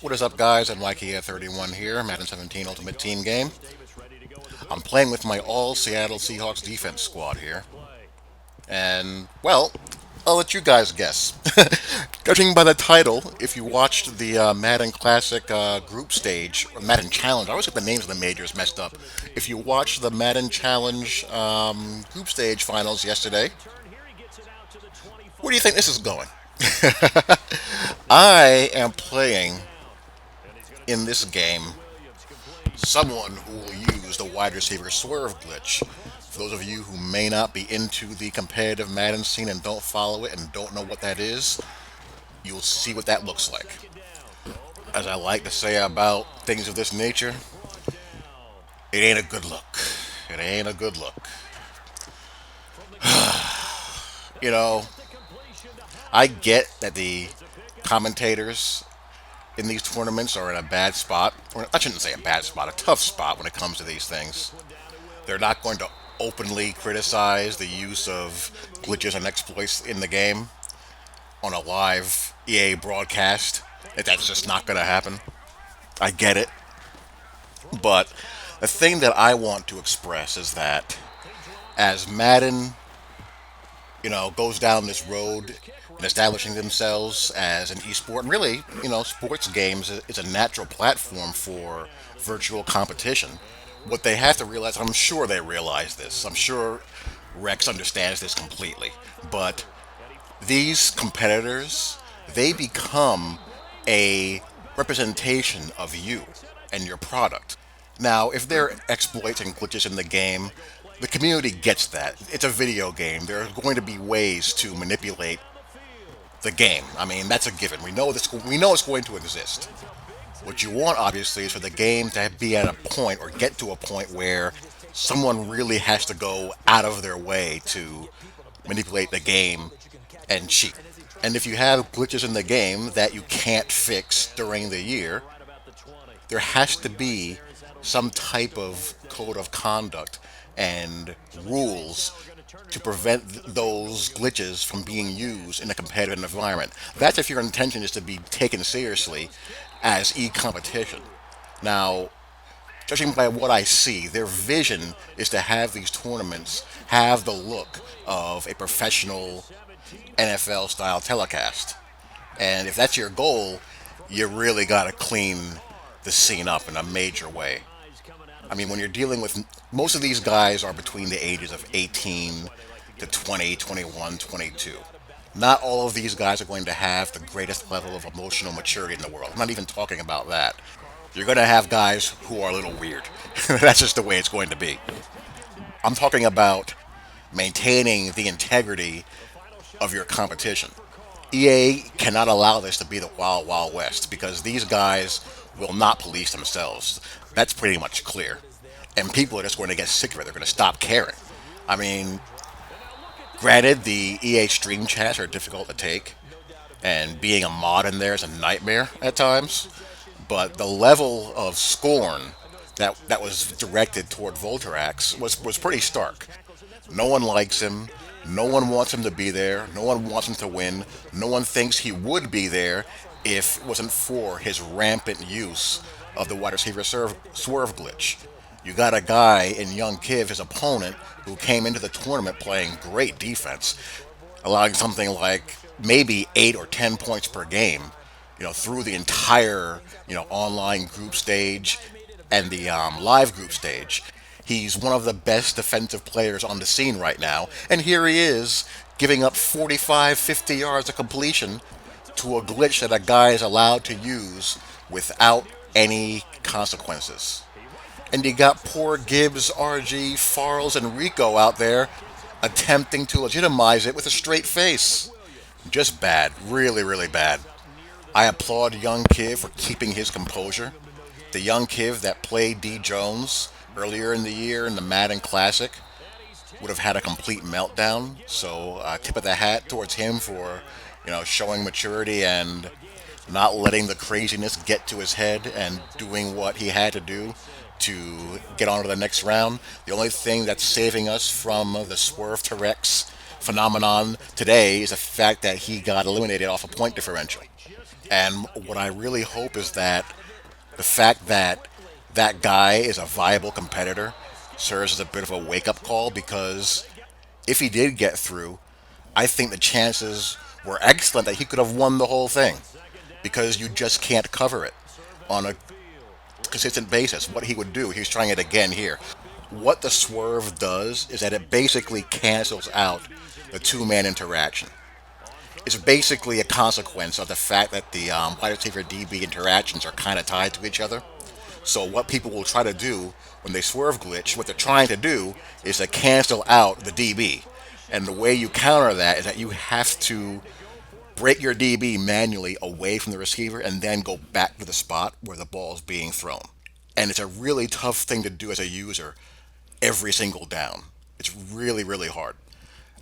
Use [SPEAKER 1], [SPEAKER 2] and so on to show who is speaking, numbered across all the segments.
[SPEAKER 1] What is up, guys? I'm Mikey31 here, Madden 17 Ultimate Team Game. I'm playing with my all Seattle Seahawks defense squad here. And, well, I'll let you guys guess. Judging by the title, if you watched the Madden Classic group stage, or Madden Challenge, I always get the names of the majors messed up. If you watched the Madden Challenge group stage finals yesterday, where do you think this is going? I am playing in this game someone who will use the wide receiver swerve glitch. For those of you who may not be into the competitive Madden scene and don't follow it and don't know what that is, you'll see what that looks like. As I like to say about things of this nature, it ain't a good look. It ain't a good look. You know, I get that the commentators in these tournaments are in a bad spot. Or I shouldn't say a bad spot, a tough spot when it comes to these things. They're not going to openly criticize the use of glitches and exploits in the game on a live EA broadcast. That's just not going to happen. I get it. But the thing that I want to express is that as Madden, goes down this road and establishing themselves as an esport, and really, sports games is a natural platform for virtual competition. What they have to realize, I'm sure they realize this. I'm sure Rex understands this completely. But these competitors, they become a representation of you and your product. Now, if there are exploits and glitches in the game, the community gets that. It's a video game. There are going to be ways to manipulate the game. I mean, that's a given. We know this. We know it's going to exist. What you want, obviously, is for the game to be at a point or get to a point where someone really has to go out of their way to manipulate the game and cheat. And if you have glitches in the game that you can't fix during the year, there has to be some type of code of conduct and rules to prevent those glitches from being used in a competitive environment. That's if your intention is to be taken seriously as e-competition. Now, judging by what I see, their vision is to have these tournaments have the look of a professional NFL style telecast. And if that's your goal, you really got to clean the scene up in a major way. I mean, when you're dealing with most of these guys are between the ages of 18 to 20, 21, 22. Not all of these guys are going to have the greatest level of emotional maturity in the world. I'm not even talking about that. You're going to have guys who are a little weird. That's just the way it's going to be. I'm talking about maintaining the integrity of your competition. EA cannot allow this to be the wild, wild west because these guys will not police themselves. That's pretty much clear. And people are just going to get sick of it. They're going to stop caring. I mean, granted, the EA stream chats are difficult to take, and being a mod in there is a nightmare at times. But the level of scorn that was directed toward Volterax was pretty stark. No one likes him. No one wants him to be there. No one wants him to win. No one thinks he would be there if it wasn't for his rampant use of the wide receiver swerve glitch. You got a guy in Young Kiv, his opponent, who came into the tournament playing great defense, allowing something like maybe 8 or 10 points per game, through the entire, online group stage and the live group stage. He's one of the best defensive players on the scene right now, and here he is giving up 45, 50 yards of completion to a glitch that a guy is allowed to use without any consequences. And you got poor Gibbs, RG, Farles, and Rico out there attempting to legitimize it with a straight face. Just bad. Really, really bad. I applaud Young Kiv for keeping his composure. The Young Kiv that played D. Jones earlier in the year in the Madden Classic would have had a complete meltdown. So, tip of the hat towards him for, showing maturity and not letting the craziness get to his head and doing what he had to do to get on to the next round. The only thing that's saving us from the SwerveTerax phenomenon today is the fact that he got eliminated off a point differential. And what I really hope is that the fact that that guy is a viable competitor serves as a bit of a wake up call, because if he did get through, I think the chances were excellent that he could have won the whole thing, because you just can't cover it on a consistent basis. What he would do, he's trying it again here. What the swerve does is that it basically cancels out the two-man interaction. It's basically a consequence of the fact that the wide receiver DB interactions are kind of tied to each other. So what people will try to do when they swerve glitch, what they're trying to do is to cancel out the DB. And the way you counter that is that you have to break your DB manually away from the receiver and then go back to the spot where the ball is being thrown. And it's a really tough thing to do as a user every single down. It's really, really hard.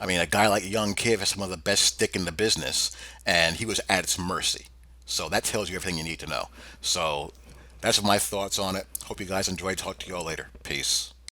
[SPEAKER 1] I mean, a guy like Young Kiv has some of the best stick in the business, and he was at its mercy. So that tells you everything you need to know. So that's my thoughts on it. Hope you guys enjoyed. Talk to you all later. Peace.